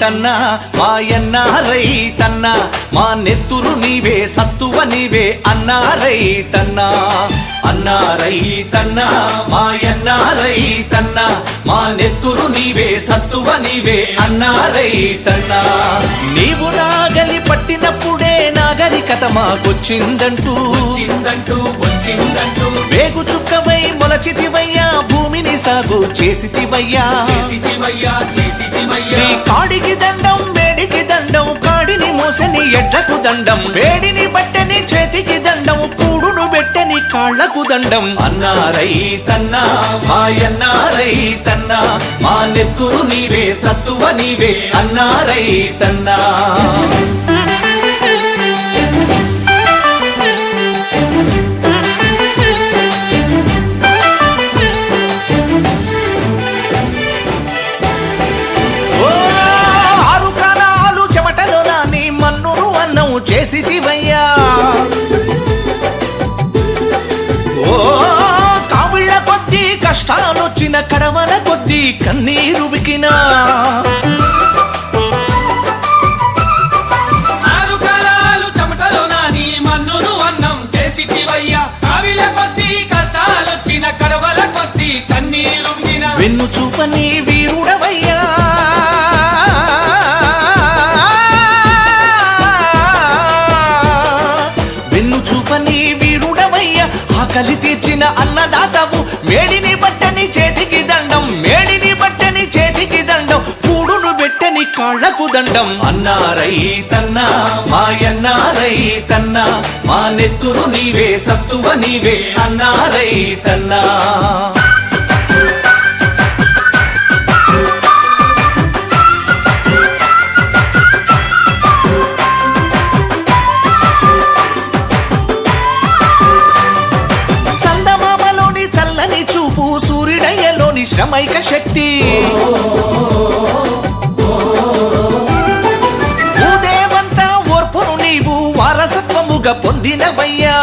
రైతన్నా మాయన్న రైతన్నా మా నెత్తురు నీవే సత్తువ నీవే అన్నా రైతన్నా అన్నా రైతన్నా మాయన్న రైతన్నా మా నెత్తురు నీవే సత్తువ నీవే అన్నా రైతన్నా నీవు నాగలి పట్టినప్పుడే నాగరికత మాకొచ్చిందంటూ వచ్చిందంటూ వేగు చుక్కవై మొలచితివయ్యా భూమిని సాగు చేసితివయ్యా నీ కాడికి దండం వేడికి దండం కాడిని మోసని ఎడ్లకు దండం వేడిని బట్టని చేతికి దండం కూడును పెట్టని కాళ్లకు దండం అన్నా రైతన్నా మాయన్నా రైతన్నా మా నెత్తురు నీవే సత్తువ నీవే అన్నా రైతన్నా చేసితివయ్యా ఓ కావిళ్ళ కొద్దీ కష్టాలొచ్చిన కడవల కొద్దీ కన్నీరు బికినా వెన్ను చూపని వీరుడవయ్యా ఆకలి తీర్చిన అన్నదాతవు మేడిని బట్టని చేతికి దండం మేడిని బట్టని చేతికి దండం కూడును పెట్టని కాళ్లకు దండం అన్నా రైతన్నా మాయన్నా రైతన్నా మా నెత్తురు నీవే సత్తువ నీవే అన్నా రైతన్నా సూర్యుడయ్యలోని శ్రమైక శక్తి భూదేవంతా ఓర్పును నీవు వారసత్వముగా పొందినవయ్యా